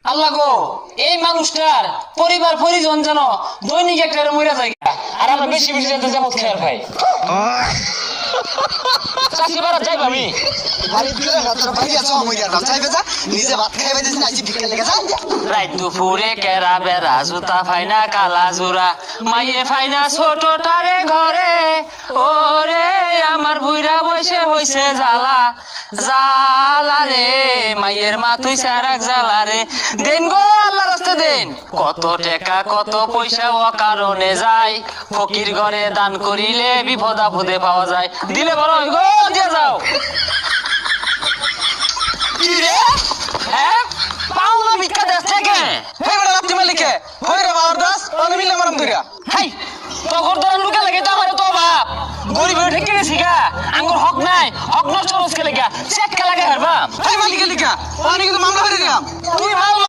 আল্লাহ গো, এই মানুষটার পরিবার পরিজন যেন দৈনিক একটা মরে যায়, আর আমরা বেশি বেশি যেতে যাবো খেয়াল পাই। চাকরি বাড়া যাইব আমি রাত দুপুরে কেরা বেড়া জুতা ফাইনা কালা জোড়া মাইয়ে ফাইনা ছোট তারে ঘরে ওরে আমার বুইরা বসে হইছে জ্বালা জ্বালা রে মাইয়ের মাথুই সারাক জ্বালা রে দেন গো আল্লাহ রাস্তা দেন কত টাকা কত পয়সা ও কারণে যায় ফকির ঘরে দান করিলে বিপদ আপদে পাওয়া যায় দিলে বলো গো দিয়ে যাও কি রে হ্যাঁ পাওনা ভিক্ষা দেশ থেকে হেই বড় রাত্রি মালিকে হই রে বাবার দাস আমি মিলে মারাম ধরিয়া হাই তখন তো লুকা লাগে তো আমার তো বাপ গরিব হয়ে ঠেকে গেছি গা আঙ্গুর হক নাই হক নষ্ট হচ্ছে লেগা চেক কে লাগে হারবা হেই মালিকে লিখা আমি কিন্তু মামলা করে দিলাম তুই মাল